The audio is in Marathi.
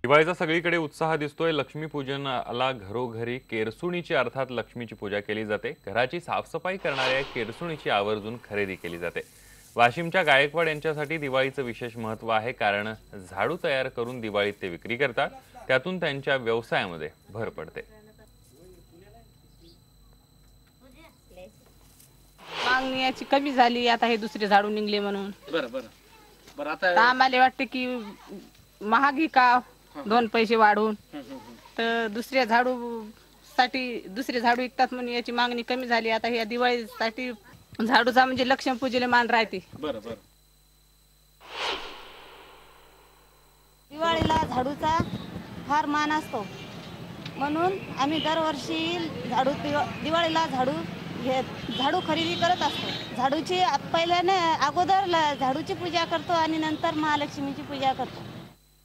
दिवाळीचा सगळीकडे उत्साह दिसतोय। लक्ष्मीपूजनाला घरोघरी केरसुणीची अर्थात लक्ष्मीची पूजा केली जाते। घराची साफसफाई करणाऱ्या केरसुणीची आवर्जून खरेदी केली जाते। वाशिमच्या गायकवाड यांच्यासाठी दिवाळीचं विशेष महत्त्व आहे, कारण झाडू तयार करून दिवाळीत ते विक्री करतात। त्यातून त्यांच्या व्यवसायामध्ये भर पडते। मागणी याची कमी झाली, आता हे दुसरे झाडू निघले म्हणून। बरं बरं बरं आता आम्हाला वाटते की महागी का 2 पैसे वाढून तर दुसरे झाडू विकतात म्हणून याची मागणी कमी झाली। आता या दिवाळीसाठी झाडूचा म्हणजे लक्ष्मीपूजेला मान राहते। बरं बरं दिवाळीला झाडूचा फार मान असतो, म्हणून आम्ही दरवर्षी दिवाळीला झाडू खरेदी करत असतो। झाडूची पहिल्याने अगोदर झाडूची पूजा करतो आणि नंतर महालक्ष्मीची पूजा करतो।